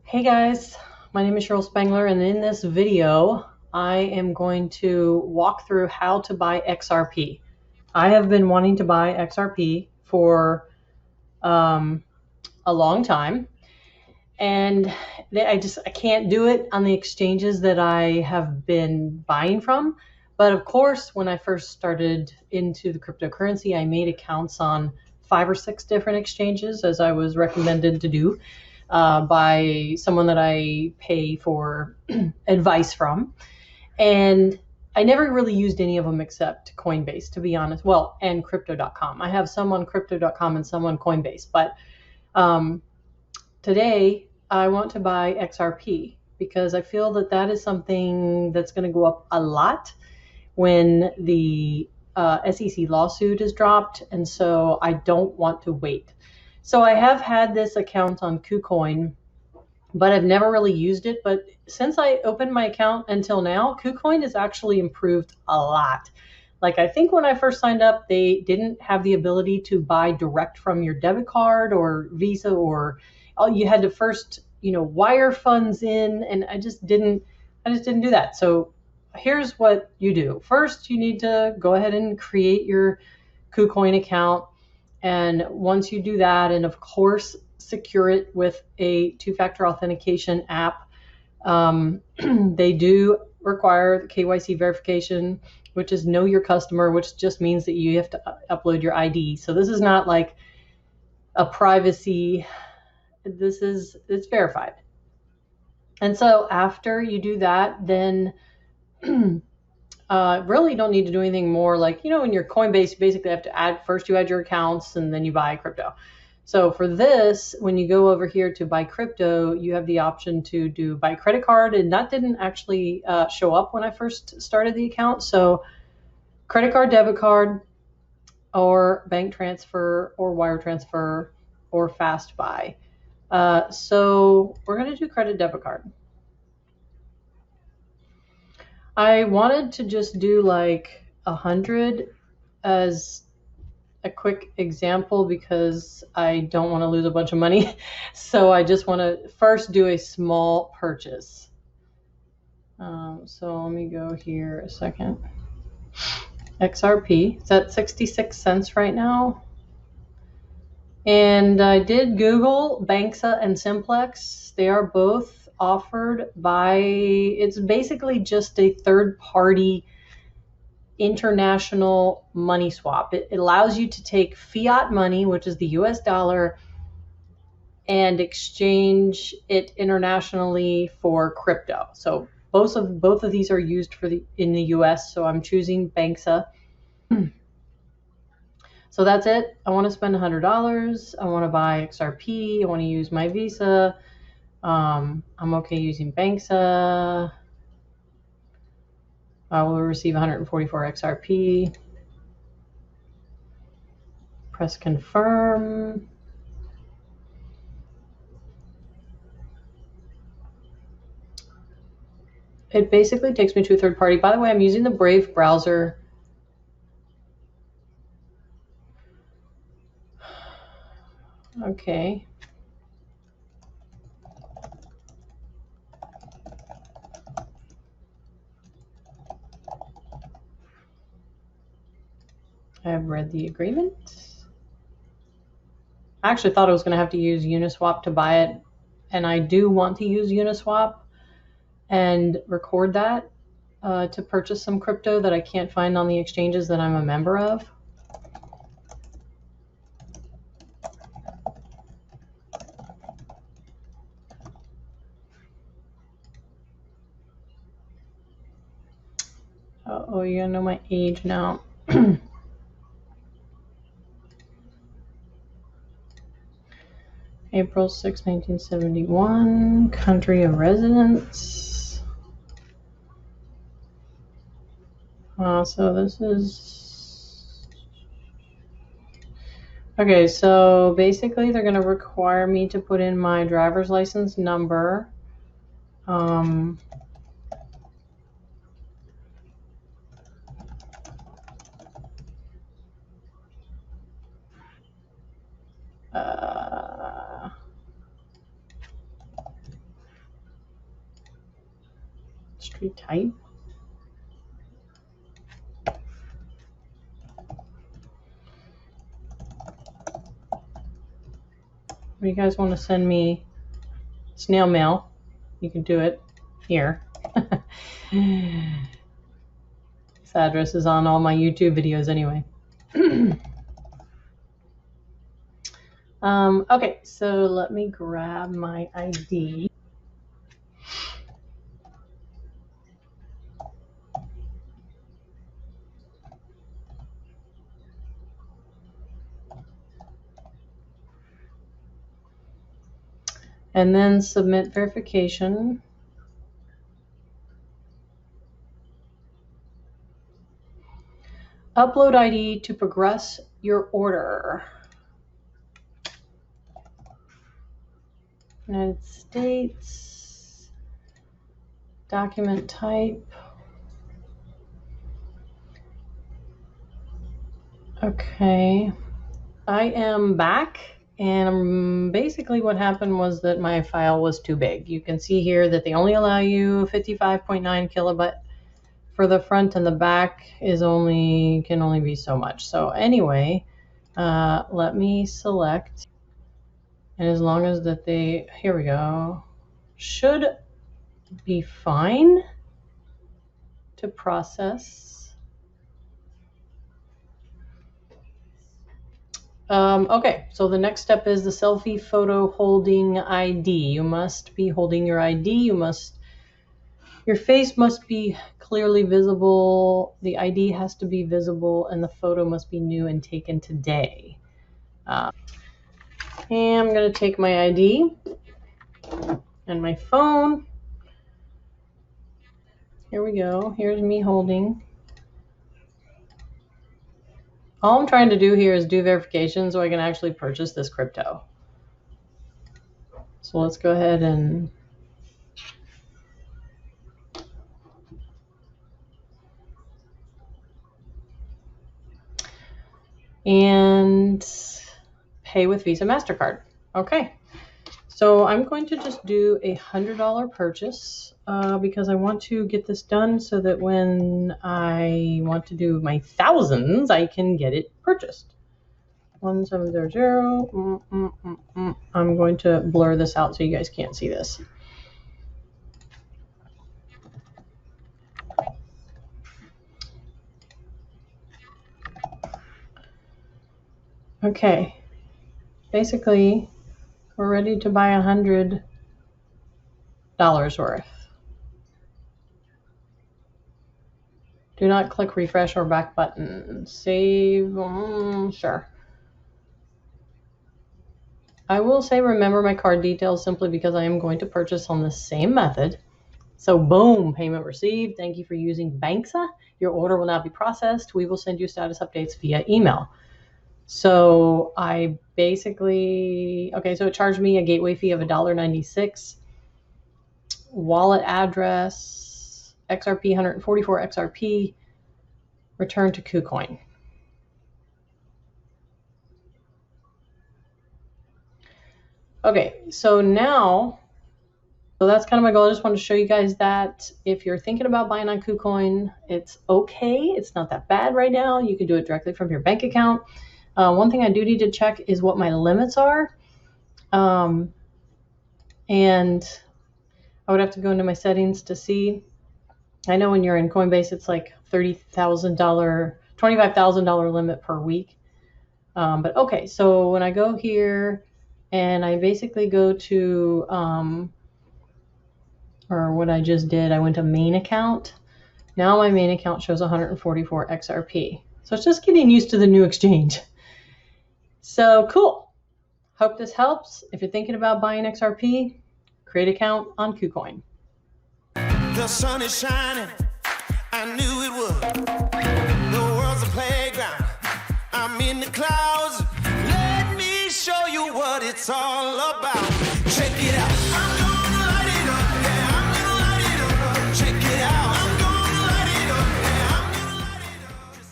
Hey guys, my name is Cheryl Spangler, and in this video, I am going to walk through how to buy XRP. I have been wanting to buy XRP for a long time, and I can't do it on the exchanges that I have been buying from. But of course, when I first started into the cryptocurrency, I made accounts on 5 or 6 different exchanges, as I was recommended to do by someone that I pay for advice from. And I never really used any of them except Coinbase, to be honest. Well, and crypto.com. I have some on crypto.com and some on Coinbase. But today I want to buy XRP because I feel that that is something that's going to go up a lot when the SEC lawsuit is dropped. And so I don't want to wait. So I have had this account on KUCOIN, but I've never really used it. But since I opened my account until now, KUCOIN has actually improved a lot. Like, I think when I first signed up, they didn't have the ability to buy direct from your debit card or Visa, or you had to first, wire funds in, and I just didn't do that. So here's what you do. First, you need to go ahead and create your KUCOIN account. And once you do that, and of course, secure it with a two-factor authentication app. They do require the KYC verification, which is know your customer, which just means that you have to upload your ID. So this is not like a privacy, it's verified. And so after you do that, then really don't need to do anything more. Like, in your Coinbase, you basically have to you add your accounts and then you buy crypto. So for this, when you go over here to buy crypto, you have the option to do buy credit card, and that didn't actually show up when I first started the account. So credit card, debit card, or bank transfer, or wire transfer, or fast buy. So we're going to do credit debit card. I wanted to just do like 100 as a quick example because I don't want to lose a bunch of money. So I just want to first do a small purchase. So let me go here a second. XRP, it's at 66 cents right now. And I did Google Banxa and Simplex. They are both offered by, it's basically just a third-party international money swap. It allows you to take fiat money, which is the US dollar, and exchange it internationally for crypto. So both of these are used in the US, so I'm choosing Banxa. So that's it. I want to spend $100. I want to buy XRP. I want to use my Visa. I'm okay using Banxa. I will receive 144 XRP. Press confirm. It basically takes me to a third party. By the way, I'm using the Brave browser. Okay. I have read the agreement. I actually thought I was going to have to use Uniswap to buy it, and I do want to use Uniswap and record that to purchase some crypto that I can't find on the exchanges that I'm a member of. Oh, you know my age now. April 6, 1971, country of residence. So this is... Okay, so basically they're going to require me to put in my driver's license number. Street type. If you guys want to send me snail mail, you can do it here. This address is on all my YouTube videos anyway. Okay, so let me grab my ID. And then submit verification. Upload ID to progress your order. United States. Document type. Okay. I am back. And basically what happened was that my file was too big. You can see here that they only allow you 55.9 kilobyte for the front, and the back is can only be so much. So anyway, let me select, and as long as that here we go, should be fine to process. Okay, so the next step is the selfie photo holding ID. You must be holding your ID. Your face must be clearly visible. The ID has to be visible, and the photo must be new and taken today. And I'm going to take my ID and my phone. Here we go. Here's me holding. All I'm trying to do here is do verification so I can actually purchase this crypto. So let's go ahead and pay with Visa MasterCard. Okay, so I'm going to just do a $100 purchase because I want to get this done so that when I want to do my thousands, I can get it purchased. 1700. I'm going to blur this out so you guys can't see this. Okay, basically, we're ready to buy $100 worth. Do not click refresh or back button. Save, sure. I will say remember my card details simply because I am going to purchase on the same method. So boom, payment received. Thank you for using Banksa. Your order will now be processed. We will send you status updates via email. So I basically, okay, so it charged me a gateway fee of $1.96. Wallet address, XRP, 144 XRP, return to KuCoin. Okay, so now, so that's kind of my goal. I just want to show you guys that if you're thinking about buying on KuCoin, it's okay. It's not that bad right now. You can do it directly from your bank account. One thing I do need to check is what my limits are. And I would have to go into my settings to see. I know when you're in Coinbase, it's like $30,000, $25,000 limit per week. But okay, so when I go here and I basically go to, or what I just did, I went to main account. Now my main account shows 144 XRP. So it's just getting used to the new exchange. So cool. Hope this helps. If you're thinking about buying XRP, create an account on KuCoin. The sun is shining. I knew it would. The world's a playground. I'm in the clouds.